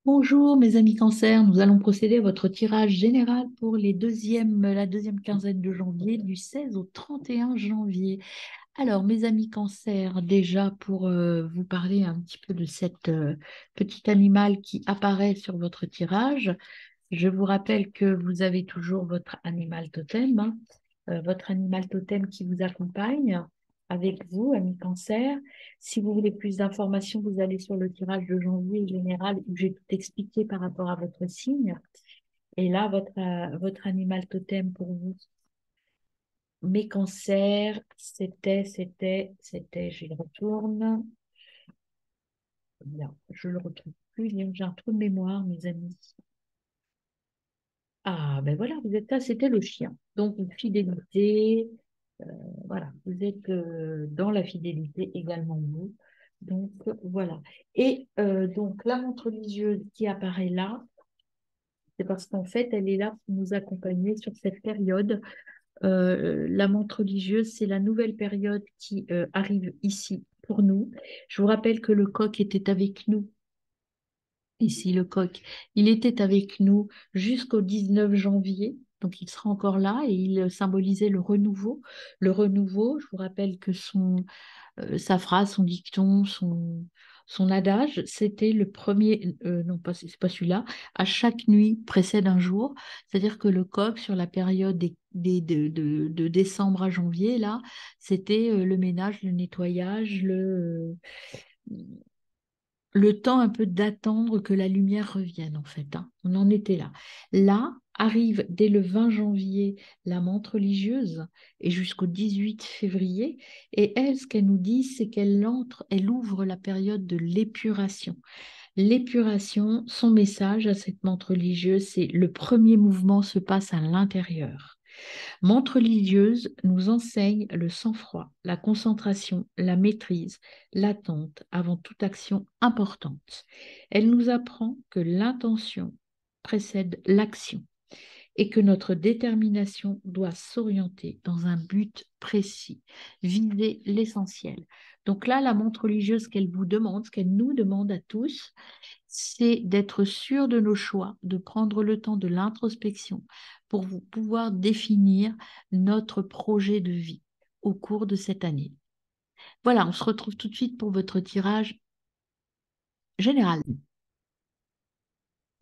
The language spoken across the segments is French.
Bonjour mes amis Cancer, nous allons procéder à votre tirage général pour la deuxième quinzaine de janvier, du 16 au 31 janvier. Alors mes amis Cancer, déjà pour vous parler un petit peu de cette petit animal qui apparaît sur votre tirage, je vous rappelle que vous avez toujours votre animal totem, hein, votre animal totem qui vous accompagne avec vous, amis Cancer. Si vous voulez plus d'informations, vous allez sur le tirage de janvier général où j'ai tout expliqué par rapport à votre signe. Et là, votre animal totem pour vous. Mes cancers, je le retourne. Bien, je le retrouve plus. J'ai un trou de mémoire, mes amis. Ah, ben voilà, vous êtes là, c'était le chien. Donc, une fidélité, voilà, vous êtes dans la fidélité également, vous. Donc, voilà. Et donc, la montre religieuse qui apparaît là, c'est parce qu'en fait, elle est là pour nous accompagner sur cette période. La montre religieuse, c'est la nouvelle période qui arrive ici pour nous. Je vous rappelle que le coq était avec nous. Ici, le coq, il était avec nous jusqu'au 19 janvier, donc il sera encore là et il symbolisait le renouveau. Le renouveau, je vous rappelle que sa phrase, son dicton, son adage, c'était le premier, non pas, c'est pas celui-là, à chaque nuit précède un jour. C'est-à-dire que le coq, sur la période de décembre à janvier, là, c'était le ménage, le nettoyage, le temps un peu d'attendre que la lumière revienne, en fait, hein. On en était là. Là arrive dès le 20 janvier la menthe religieuse et jusqu'au 18 février. Et elle, ce qu'elle nous dit, c'est elle ouvre la période de l'épuration. L'épuration, son message à cette menthe religieuse, c'est le premier mouvement se passe à l'intérieur. Montre religieuse nous enseigne le sang-froid, la concentration, la maîtrise, l'attente avant toute action importante. Elle nous apprend que l'intention précède l'action et que notre détermination doit s'orienter dans un but précis, viser l'essentiel. Donc là, la montre religieuse qu'elle vous demande, ce qu'elle nous demande à tous, c'est d'être sûr de nos choix, de prendre le temps de l'introspection pour vous pouvoir définir notre projet de vie au cours de cette année. Voilà, on se retrouve tout de suite pour votre tirage général.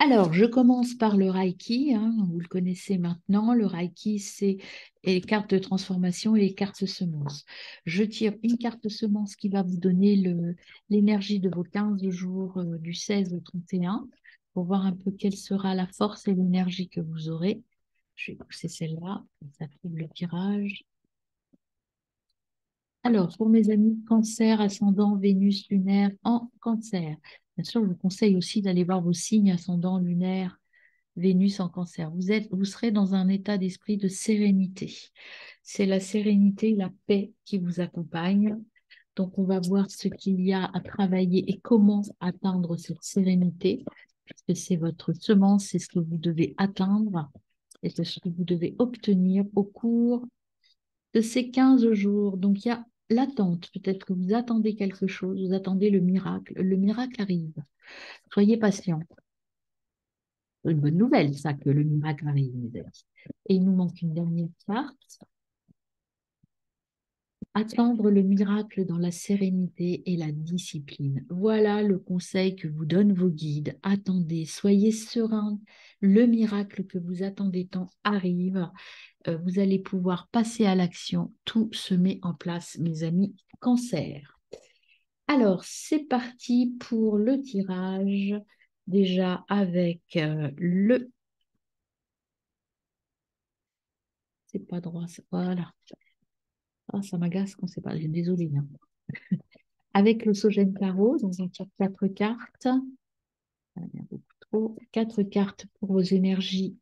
Alors, je commence par le Reiki, hein, vous le connaissez maintenant. Le Reiki, c'est les cartes de transformation et les cartes semences. Je tire une carte semence qui va vous donner l'énergie de vos 15 jours du 16 au 31 pour voir un peu quelle sera la force et l'énergie que vous aurez. Je vais pousser celle-là, ça trouve le tirage. Alors, pour mes amis Cancer, ascendant, Vénus, lunaire en Cancer. Bien sûr, je vous conseille aussi d'aller voir vos signes ascendant, lunaire, Vénus en Cancer. Vous serez dans un état d'esprit de sérénité. C'est la sérénité, la paix qui vous accompagne. Donc, on va voir ce qu'il y a à travailler et comment atteindre cette sérénité, puisque c'est votre semence, c'est ce que vous devez atteindre et c'est ce que vous devez obtenir au cours de ces 15 jours. Donc, il y a l'attente. Peut-être que vous attendez quelque chose, vous attendez le miracle. Le miracle arrive. Soyez patient. Une bonne nouvelle, ça, que le miracle arrive, mes amis. Et il nous manque une dernière carte. Attendre le miracle dans la sérénité et la discipline. Voilà le conseil que vous donnent vos guides. Attendez, soyez serein. Le miracle que vous attendez tant arrive. Vous allez pouvoir passer à l'action. Tout se met en place, mes amis. Cancer. Alors, c'est parti pour le tirage. Déjà avec le... C'est pas droit, voilà. Ah, ça m'agace quand c'est pas... Désolée, hein. Avec le Sogène Tarot, donc on tire quatre cartes. Il y a beaucoup trop. Quatre cartes pour vos énergies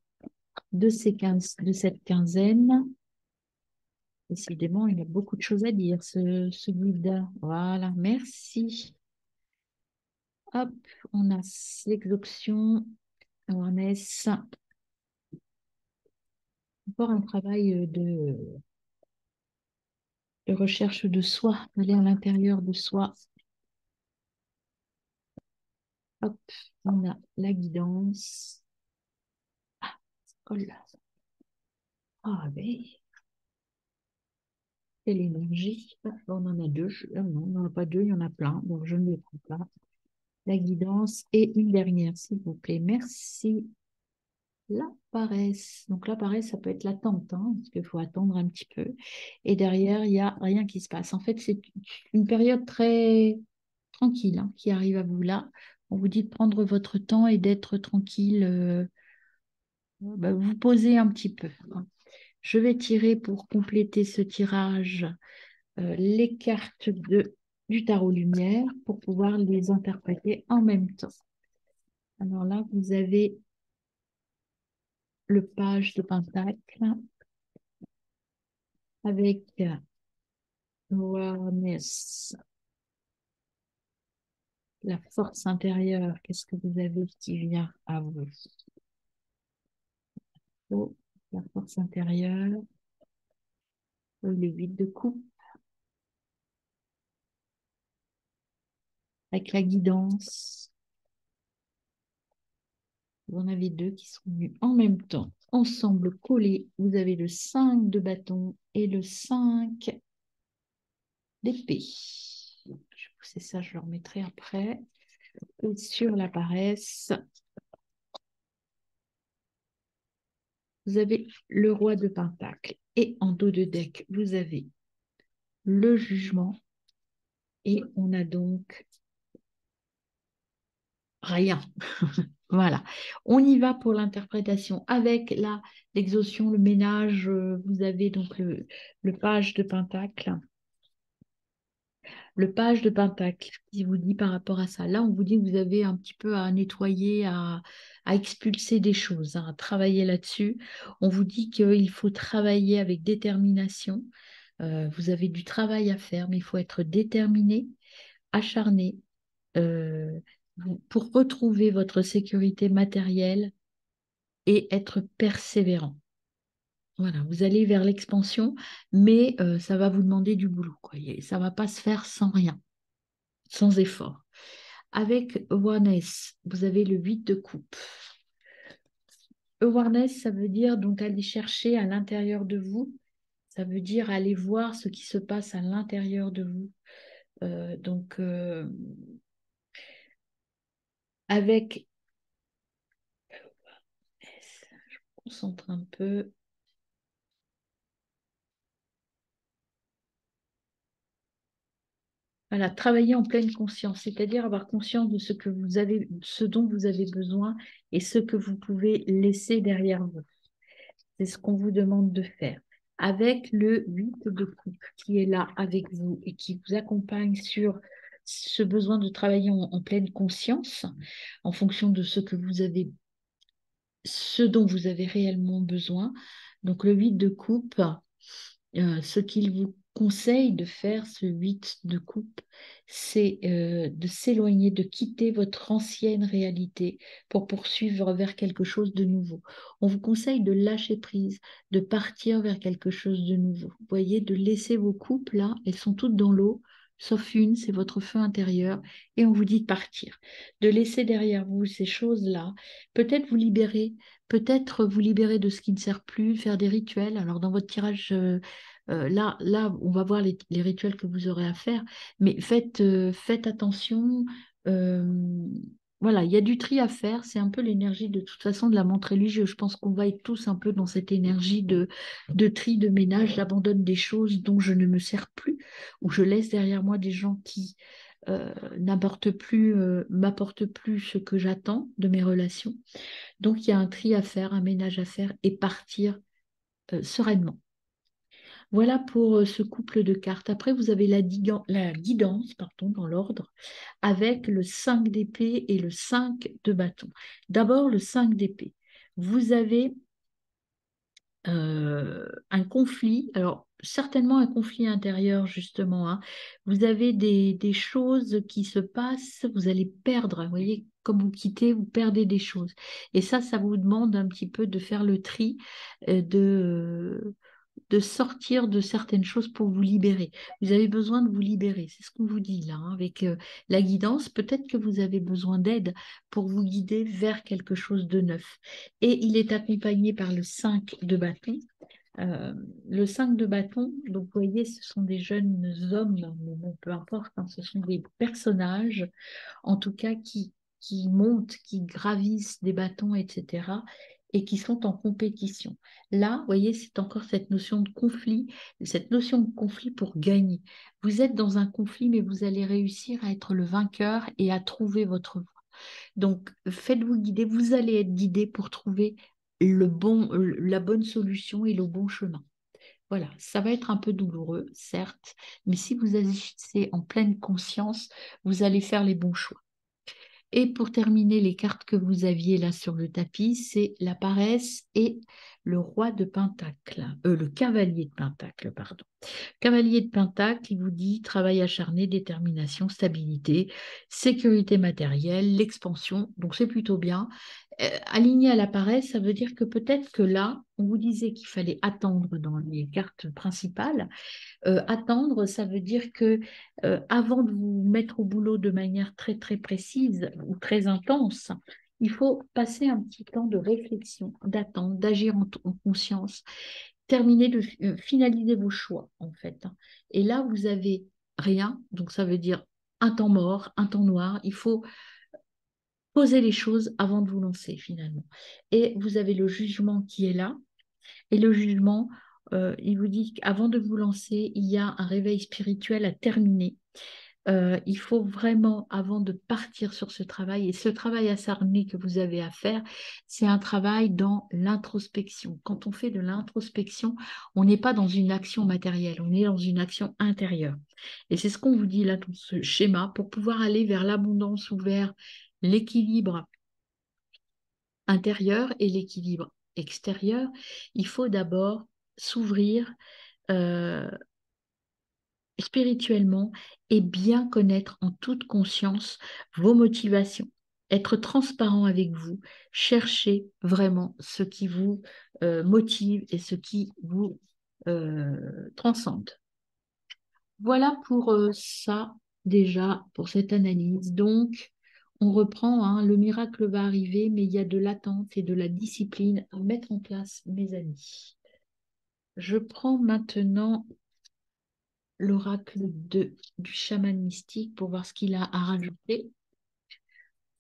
de cette quinzaine. Décidément, il y a beaucoup de choses à dire, ce guide. Voilà, merci. Hop, on a l'exoption, awareness. Encore un travail de recherche de soi, aller à l'intérieur de soi. Hop, on a la guidance. Ah, ça colle là. Ah, oui, c'est l'énergie. Ah, on en a deux. Non, on n'en a pas deux, il y en a plein. Donc, je ne les prends pas. La guidance et une dernière, s'il vous plaît. Merci. La paresse. Donc, la paresse, ça peut être l'attente, hein, parce qu'il faut attendre un petit peu. Et derrière, il n'y a rien qui se passe. En fait, c'est une période très tranquille, hein, qui arrive à vous là. On vous dit de prendre votre temps et d'être tranquille, bah, vous posez un petit peu, hein. Je vais tirer pour compléter ce tirage les cartes du tarot lumière pour pouvoir les interpréter en même temps. Alors là, vous avez le page de Pentacle avec awareness, la force intérieure. Qu'est-ce que vous avez qui vient à vous? Oh, la force intérieure, le 8 de coupe avec la guidance. Vous en avez deux qui sont venus en même temps, ensemble collés. Vous avez le 5 de bâton et le 5 d'épée. C'est ça, je le remettrai après. Et sur la paresse, vous avez le roi de pentacle. Et en dos de deck, vous avez le jugement. Et on a donc rien. Voilà. On y va pour l'interprétation avec l'exhaustion, le ménage. Vous avez donc le page de pentacle. Le page de Pentacle qui vous dit par rapport à ça. Là, on vous dit que vous avez un petit peu à nettoyer, à expulser des choses, hein, à travailler là-dessus. On vous dit qu'il faut travailler avec détermination. Vous avez du travail à faire, mais il faut être déterminé, acharné, euh, pour retrouver votre sécurité matérielle et être persévérant. Voilà, vous allez vers l'expansion, mais ça va vous demander du boulot, quoi. Ça ne va pas se faire sans rien, sans effort. Avec awareness, vous avez le 8 de coupe. Awareness, ça veut dire donc aller chercher à l'intérieur de vous. Ça veut dire aller voir ce qui se passe à l'intérieur de vous. Donc, avec... Je me concentre un peu. Voilà, travailler en pleine conscience, c'est-à-dire avoir conscience de ce que vous avez, ce dont vous avez besoin et ce que vous pouvez laisser derrière vous. C'est ce qu'on vous demande de faire. Avec le 8 de coupe qui est là avec vous et qui vous accompagne sur ce besoin de travailler en pleine conscience en fonction de ce que vous avez, ce dont vous avez réellement besoin. Donc le 8 de coupe, ce qu'il vous conseille de faire, ce 8 de coupe, c'est de s'éloigner, de quitter votre ancienne réalité pour poursuivre vers quelque chose de nouveau. On vous conseille de lâcher prise, de partir vers quelque chose de nouveau. Vous voyez, de laisser vos coupes là, elles sont toutes dans l'eau, sauf une, c'est votre feu intérieur, et on vous dit de partir, de laisser derrière vous ces choses-là, peut-être vous libérer de ce qui ne sert plus, faire des rituels. Alors dans votre tirage là, on va voir les rituels que vous aurez à faire, mais faites attention. euh, voilà, il y a du tri à faire. C'est un peu l'énergie de toute façon de la montre religieuse. Je pense qu'on va être tous un peu dans cette énergie de tri, de ménage. J'abandonne des choses dont je ne me sers plus, ou je laisse derrière moi des gens qui m'apportent plus ce que j'attends de mes relations. Donc, il y a un tri à faire, un ménage à faire et partir sereinement. Voilà pour ce couple de cartes. Après, vous avez la guidance, pardon, dans l'ordre, avec le 5 d'épée et le 5 de bâton. D'abord, le 5 d'épée. Vous avez un conflit, alors certainement un conflit intérieur, justement, hein. Vous avez des choses qui se passent, vous allez perdre, vous voyez, comme vous quittez, vous perdez des choses. Et ça vous demande un petit peu de faire le tri, de de sortir de certaines choses pour vous libérer. Vous avez besoin de vous libérer. C'est ce qu'on vous dit là, hein, avec la guidance. Peut-être que vous avez besoin d'aide pour vous guider vers quelque chose de neuf. Et il est accompagné par le 5 de bâton. Euh, le 5 de bâton, donc vous voyez, ce sont des jeunes hommes, mais bon, peu importe, hein, ce sont des personnages, en tout cas, qui montent, qui gravissent des bâtons, etc., et qui sont en compétition. Là, vous voyez, c'est encore cette notion de conflit pour gagner. Vous êtes dans un conflit, mais vous allez réussir à être le vainqueur et à trouver votre voie. Donc, faites-vous guider, vous allez être guidé pour trouver la bonne solution et le bon chemin. Voilà, ça va être un peu douloureux, certes, mais si vous agissez en pleine conscience, vous allez faire les bons choix. Et pour terminer, les cartes que vous aviez là sur le tapis, c'est la paresse et le roi de Pentacle, le cavalier de Pentacle, pardon. Cavalier de Pentacle, il vous dit travail acharné, détermination, stabilité, sécurité matérielle, l'expansion. Donc c'est plutôt bien. Aligné à la paresse, ça veut dire que peut-être que là, on vous disait qu'il fallait attendre dans les cartes principales. Attendre, ça veut dire que avant de vous mettre au boulot de manière très très précise ou très intense, il faut passer un petit temps de réflexion, d'attendre, d'agir en conscience, terminer de finaliser vos choix en fait. Et là, vous avez rien, donc ça veut dire un temps mort, un temps noir. Il faut poser les choses avant de vous lancer finalement. Et vous avez le jugement qui est là. Et le jugement, il vous dit qu'avant de vous lancer, il y a un réveil spirituel à terminer. Il faut vraiment, avant de partir sur ce travail, et ce travail acharné que vous avez à faire, c'est un travail dans l'introspection. Quand on fait de l'introspection, on n'est pas dans une action matérielle, on est dans une action intérieure. Et c'est ce qu'on vous dit là dans ce schéma, pour pouvoir aller vers l'abondance ou vers l'équilibre intérieur et l'équilibre extérieur, il faut d'abord s'ouvrir euh, spirituellement et bien connaître en toute conscience vos motivations. Être transparent avec vous, chercher vraiment ce qui vous motive et ce qui vous transcende. Voilà pour ça déjà, pour cette analyse. Donc, on reprend, hein, le miracle va arriver, mais il y a de l'attente et de la discipline à mettre en place, mes amis. Je prends maintenant l'oracle du chaman mystique pour voir ce qu'il a à rajouter.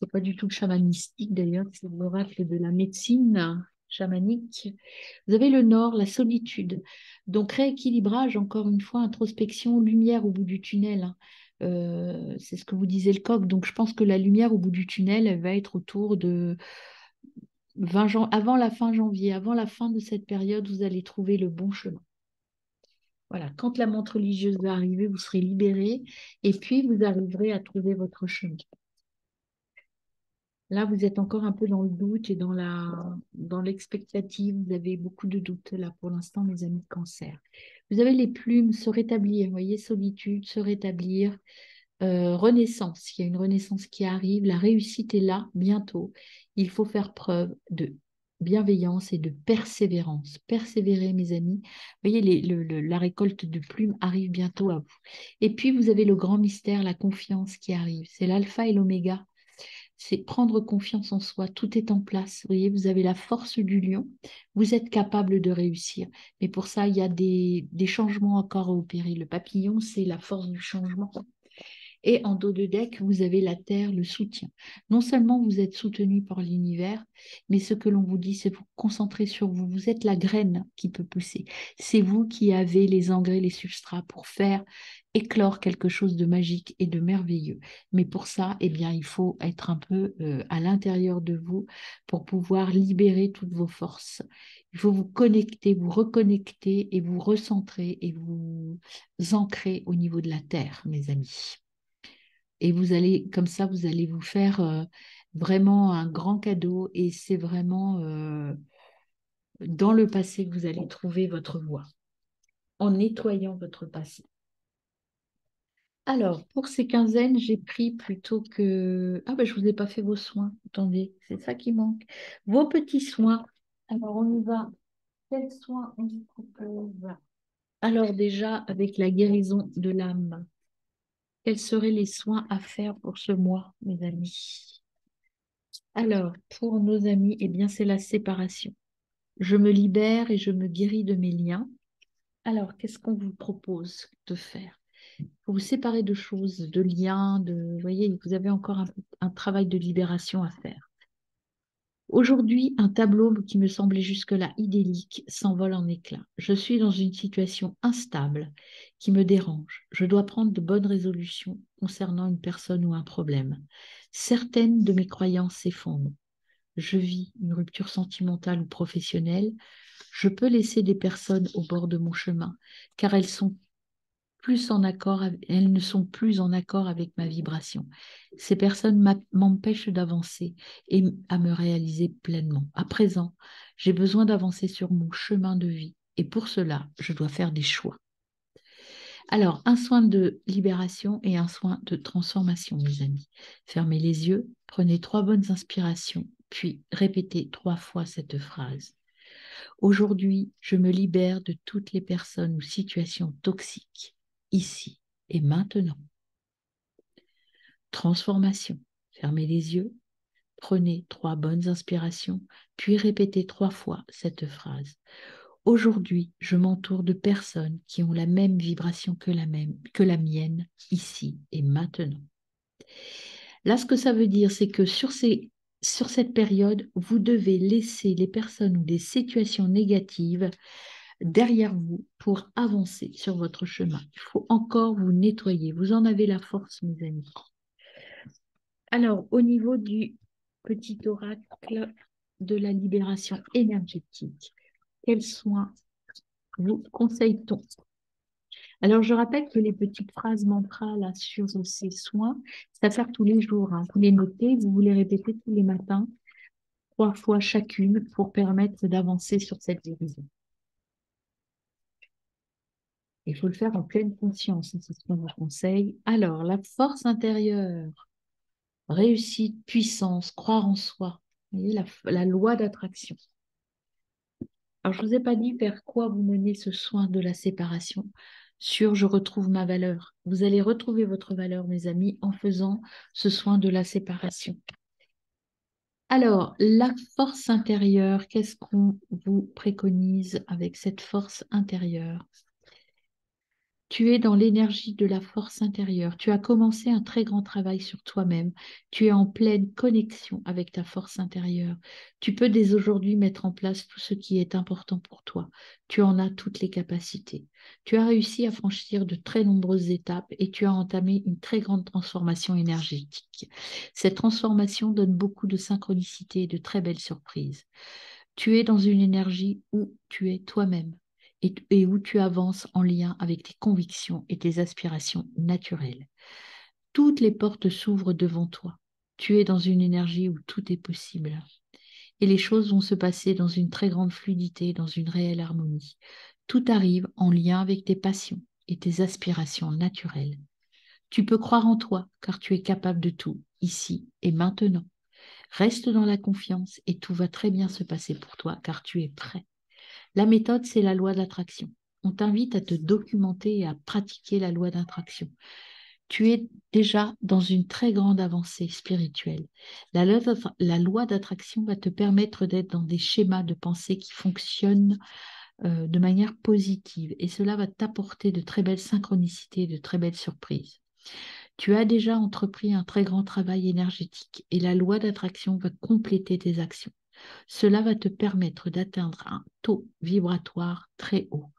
C'est pas du tout le chaman mystique d'ailleurs, c'est l'oracle de la médecine chamanique. Vous avez le nord, la solitude. Donc rééquilibrage, encore une fois, introspection, lumière au bout du tunnel, hein. C'est ce que vous disait le coq. Donc je pense que la lumière au bout du tunnel, elle va être autour de avant la fin janvier, avant la fin de cette période, vous allez trouver le bon chemin. Voilà, quand la montre religieuse va arriver, vous serez libéré et puis vous arriverez à trouver votre chemin. Là, vous êtes encore un peu dans le doute et dans l'expectative. Vous avez beaucoup de doutes là pour l'instant, mes amis de cancer. Vous avez les plumes, se rétablir, vous voyez, solitude, se rétablir, renaissance. Il y a une renaissance qui arrive. La réussite est là bientôt. Il faut faire preuve de bienveillance et de persévérance. Persévérer, mes amis. Vous voyez, la récolte de plumes arrive bientôt à vous. Et puis, vous avez le grand mystère, la confiance qui arrive. C'est l'alpha et l'oméga. C'est prendre confiance en soi. Tout est en place. Vous voyez, vous avez la force du lion. Vous êtes capable de réussir. Mais pour ça, il y a des changements encore à opérer. Le papillon, c'est la force du changement. Et en dos de deck, vous avez la Terre, le soutien. Non seulement vous êtes soutenu par l'univers, mais ce que l'on vous dit, c'est vous concentrer sur vous. Vous êtes la graine qui peut pousser. C'est vous qui avez les engrais, les substrats pour faire éclore quelque chose de magique et de merveilleux. Mais pour ça, eh bien, il faut être un peu à l'intérieur de vous pour pouvoir libérer toutes vos forces. Il faut vous connecter, vous reconnecter et vous recentrer et vous ancrer au niveau de la Terre, mes amis. Et vous allez, comme ça, vous allez vous faire vraiment un grand cadeau et c'est vraiment dans le passé que vous allez trouver votre voie, en nettoyant votre passé. Alors, pour ces quinzaines, j'ai pris plutôt que... Ah ben, je ne vous ai pas fait vos soins. Attendez, c'est ça qui manque. Vos petits soins. Alors, on y va. quels soins on vous propose? Alors déjà, avec la guérison de l'âme, quels seraient les soins à faire pour ce mois, mes amis? Alors, pour nos amis, eh bien, c'est la séparation. Je me libère et je me guéris de mes liens. Alors, qu'est-ce qu'on vous propose de faire? Pour vous séparer de choses, de liens, vous voyez, vous avez encore un travail de libération à faire. Aujourd'hui, un tableau qui me semblait jusque-là idyllique s'envole en éclats. Je suis dans une situation instable qui me dérange. Je dois prendre de bonnes résolutions concernant une personne ou un problème. Certaines de mes croyances s'effondrent. Je vis une rupture sentimentale ou professionnelle. Je peux laisser des personnes au bord de mon chemin car elles ne sont plus en accord avec ma vibration. Ces personnes m'empêchent d'avancer et à me réaliser pleinement. À présent, j'ai besoin d'avancer sur mon chemin de vie et pour cela, je dois faire des choix. Alors, un soin de libération et un soin de transformation, mes amis. Fermez les yeux, prenez 3 bonnes inspirations, puis répétez 3 fois cette phrase. Aujourd'hui, je me libère de toutes les personnes ou situations toxiques, ici et maintenant. Transformation. Fermez les yeux, prenez 3 bonnes inspirations, puis répétez 3 fois cette phrase. Aujourd'hui, je m'entoure de personnes qui ont la même vibration que la mienne, ici et maintenant. Là, ce que ça veut dire, c'est que sur cette période, vous devez laisser les personnes ou des situations négatives derrière vous pour avancer sur votre chemin. Il faut encore vous nettoyer. Vous en avez la force, mes amis. Alors, au niveau du petit oracle de la libération énergétique, quels soins vous conseille-t-on? Alors, je rappelle que les petites phrases mantras là, sur ces soins, c'est à faire tous les jours, hein. Vous les notez, vous les répétez tous les matins, 3 fois chacune pour permettre d'avancer sur cette guérison. Il faut le faire en pleine conscience, hein, c'est ce qu'on vous conseille. Alors, la force intérieure, réussite, puissance, croire en soi. Vous voyez, la loi d'attraction. Alors, je ne vous ai pas dit vers quoi vous menez ce soin de la séparation sur je retrouve ma valeur. Vous allez retrouver votre valeur, mes amis, en faisant ce soin de la séparation. Alors, la force intérieure, qu'est-ce qu'on vous préconise avec cette force intérieure? Tu es dans l'énergie de la force intérieure. Tu as commencé un très grand travail sur toi-même. Tu es en pleine connexion avec ta force intérieure. Tu peux dès aujourd'hui mettre en place tout ce qui est important pour toi. Tu en as toutes les capacités. Tu as réussi à franchir de très nombreuses étapes et tu as entamé une très grande transformation énergétique. Cette transformation donne beaucoup de synchronicité et de très belles surprises. Tu es dans une énergie où tu es toi-même et où tu avances en lien avec tes convictions et tes aspirations naturelles. Toutes les portes s'ouvrent devant toi. Tu es dans une énergie où tout est possible. Et les choses vont se passer dans une très grande fluidité, dans une réelle harmonie. Tout arrive en lien avec tes passions et tes aspirations naturelles. Tu peux croire en toi, car tu es capable de tout, ici et maintenant. Reste dans la confiance et tout va très bien se passer pour toi, car tu es prêt. La méthode, c'est la loi d'attraction. On t'invite à te documenter et à pratiquer la loi d'attraction. Tu es déjà dans une très grande avancée spirituelle. La loi d'attraction va te permettre d'être dans des schémas de pensée qui fonctionnent de manière positive et cela va t'apporter de très belles synchronicités, de très belles surprises. Tu as déjà entrepris un très grand travail énergétique et la loi d'attraction va compléter tes actions. Cela va te permettre d'atteindre un taux vibratoire très haut.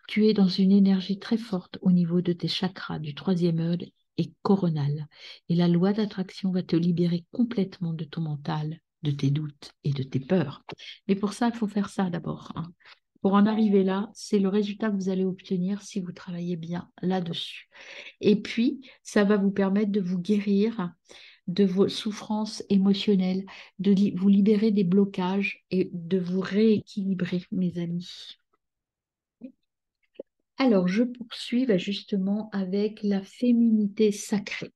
Tu es dans une énergie très forte au niveau de tes chakras du troisième œil et coronal. Et la loi d'attraction va te libérer complètement de ton mental, de tes doutes et de tes peurs. Mais pour ça, il faut faire ça d'abord, hein. Pour en arriver là, c'est le résultat que vous allez obtenir si vous travaillez bien là-dessus. Et puis, ça va vous permettre de vous guérir de vos souffrances émotionnelles, de vous libérer des blocages et de vous rééquilibrer, mes amis. Alors, je poursuis justement avec la féminité sacrée.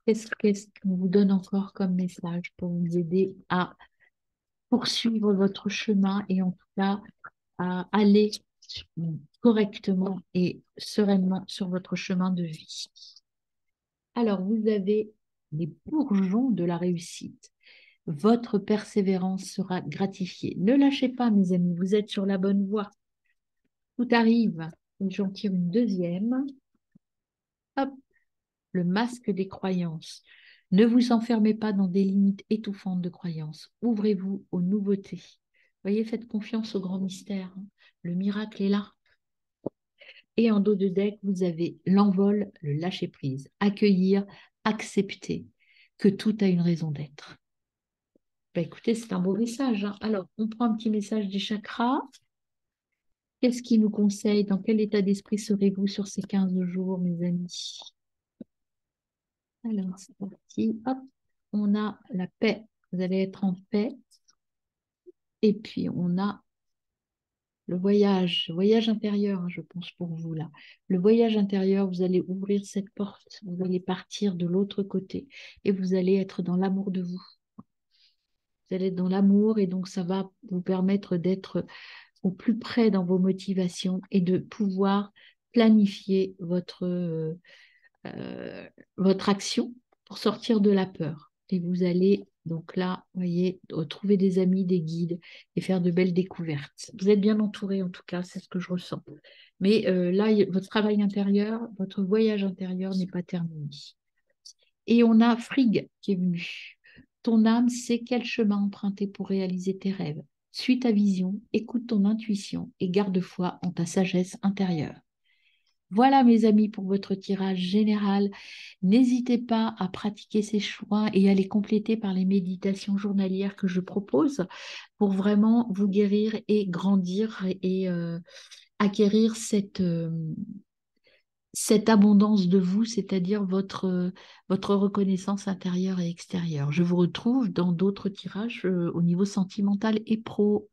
Qu'est-ce qu'on vous donne encore comme message pour vous aider à poursuivre votre chemin et en tout cas à aller correctement et sereinement sur votre chemin de vie. Alors, vous avez les bourgeons de la réussite. Votre persévérance sera gratifiée. Ne lâchez pas, mes amis, vous êtes sur la bonne voie. Tout arrive. Et j'en tire une deuxième. Hop, le masque des croyances. Ne vous enfermez pas dans des limites étouffantes de croyances. Ouvrez-vous aux nouveautés. Voyez, faites confiance au grand mystère, hein. Le miracle est là. Et en dos de deck, vous avez l'envol, le lâcher-prise. Accueillir, accepter que tout a une raison d'être. Ben, écoutez, c'est un beau message, hein. Alors, on prend un petit message des chakras. Qu'est-ce qui nous conseille? Dans quel état d'esprit serez-vous sur ces 15 jours, mes amis? Alors, c'est parti. Hop, on a la paix. Vous allez être en paix. Et puis, on a le voyage intérieur, hein, je pense pour vous là. Le voyage intérieur, vous allez ouvrir cette porte, vous allez partir de l'autre côté et vous allez être dans l'amour de vous. Vous allez être dans l'amour et donc ça va vous permettre d'être au plus près dans vos motivations et de pouvoir planifier votre action pour sortir de la peur. Et vous allez donc là, vous voyez, trouver des amis, des guides et faire de belles découvertes. Vous êtes bien entouré en tout cas, c'est ce que je ressens. Mais là, votre travail intérieur, votre voyage intérieur n'est pas terminé. Et on a Frigg qui est venu. Ton âme sait quel chemin emprunter pour réaliser tes rêves. Suis ta vision, écoute ton intuition et garde foi en ta sagesse intérieure. Voilà, mes amis, pour votre tirage général. N'hésitez pas à pratiquer ces choix et à les compléter par les méditations journalières que je propose pour vraiment vous guérir et grandir et acquérir cette abondance de vous, c'est-à-dire votre reconnaissance intérieure et extérieure. Je vous retrouve dans d'autres tirages au niveau sentimental et pro.